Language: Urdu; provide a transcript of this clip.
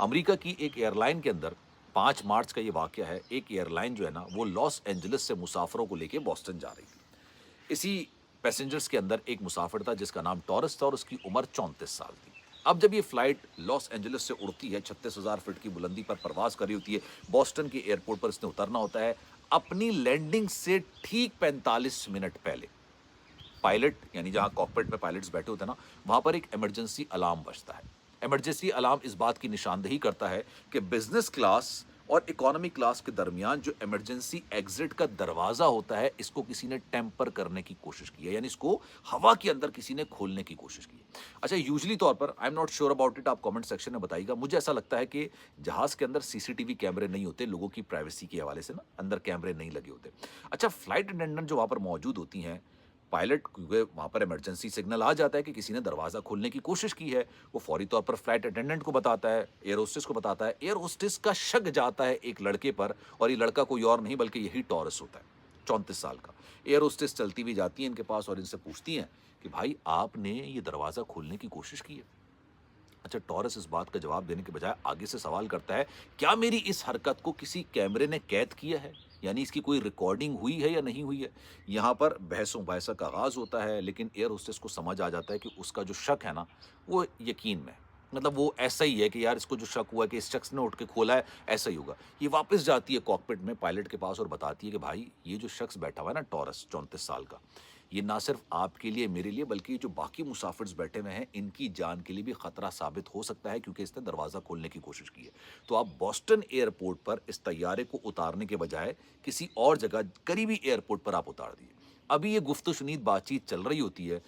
امریکہ کی ایک ایئر لائن کے اندر 5 مارچ کا یہ واقعہ ہے. ایک ایئر لائن جو ہے نا وہ لاس اینجلس سے مسافروں کو لے کے بوسٹن جا رہی تھی. اسی پیسنجرز کے اندر ایک مسافر تھا جس کا نام ٹورس تھا اور اس کی عمر 34 سال تھی. اب جب یہ فلائٹ لاس اینجلس سے اڑتی ہے 36,000 فٹ کی بلندی پر پرواز کر رہی ہوتی ہے, بوسٹن کے ایئرپورٹ پر اس نے اترنا ہوتا ہے. اپنی لینڈنگ سے ٹھیک 45 منٹ پہلے پائلٹ یعنی جہاں کاکپٹ میں پائلٹس بیٹھے ہوتے ہیں نا وہاں پر ایک ایمرجنسی الارم بجتا ہے. ایمرجنسی الارم اس بات کی نشاندہی کرتا ہے کہ بزنس کلاس اور اکانومی کلاس کے درمیان جو ایمرجنسی ایگزٹ کا دروازہ ہوتا ہے اس کو کسی نے ٹیمپر کرنے کی کوشش کی ہے, یعنی اس کو ہوا کے اندر کسی نے کھولنے کی کوشش کی ہے. اچھا, یوزلی طور پر I am not sure about it, آپ کامنٹ سیکشن میں بتائیے گا. مجھے ایسا لگتا ہے کہ جہاز کے اندر CCTV کیمرے نہیں ہوتے لوگوں کی پرائیویسی کے حوالے سے نا, اندر کیمرے نہیں لگے ہوتے. اچھا, فلائٹ اٹینڈنٹ جو وہاں پر موجود ہوتی ہیں, پائلٹ کیونکہ وہاں پر ایمرجنسی سگنل آ جاتا ہے کہ کسی نے دروازہ کھولنے کی کوشش کی ہے, وہ فوری طور پر فلائٹ اٹینڈنٹ کو بتاتا ہے, ایئر ہوسٹس کو بتاتا ہے. ایئر ہوسٹس کا شک جاتا ہے ایک لڑکے پر, اور یہ لڑکا کوئی اور نہیں بلکہ یہی ٹورس ہوتا ہے 34 سال کا. ایئر ہوسٹس چلتی بھی جاتی ہیں ان کے پاس اور ان سے پوچھتی ہیں کہ بھائی آپ نے یہ دروازہ کھولنے کی کوشش کی ہے. اچھا, ٹورس اس بات کا جواب دینے کے بجائے آگے سے سوال کرتا ہے کیا میری اس حرکت کو کسی کیمرے نے قید کیا ہے, یعنی اس کی کوئی ریکارڈنگ ہوئی ہے یا نہیں ہوئی ہے. یہاں پر بحث و مباحثہ کا آغاز ہوتا ہے, لیکن ایئر ہوسٹس کو سمجھ آ جاتا ہے کہ اس کا جو شک ہے نا وہ یقین میں ہے. مطلب وہ ایسا ہی ہے کہ یار اس کو جو شک ہوا ہے کہ اس شخص نے اٹھ کے کھولا ہے ایسا ہی ہوگا. یہ واپس جاتی ہے کاکپٹ میں پائلٹ کے پاس اور بتاتی ہے کہ بھائی یہ جو شخص بیٹھا ہوا ہے نا ٹورس 34 سال کا, یہ نہ صرف آپ کے لیے میرے لیے بلکہ جو باقی مسافرز بیٹھے ہوئے ہیں ان کی جان کے لیے بھی خطرہ ثابت ہو سکتا ہے کیونکہ اس نے دروازہ کھولنے کی کوشش کی ہے. تو آپ بوسٹن ایئرپورٹ پر اس طیارے کو اتارنے کے بجائے کسی اور جگہ قریبی ایئرپورٹ پر آپ اتار دیے. ابھی یہ گفت و شنید بات چیت چل رہی ہوتی ہے